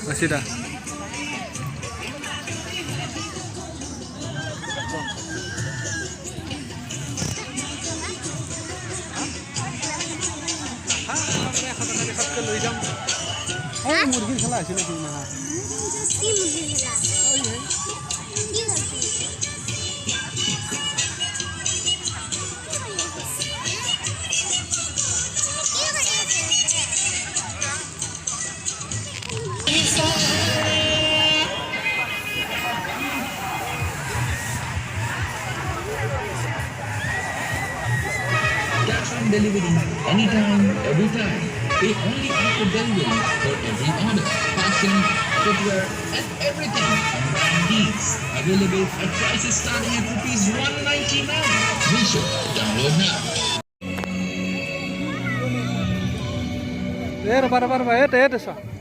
Masih dah. मुर्गी खेला है लेकिन हां की मुर्गी खेला Cash on delivery anytime, every time. Pay only after delivery for every order. Fashion, footwear, and everything. These available at prices starting at ₹199. Meesho, download now. Para, ete, ete,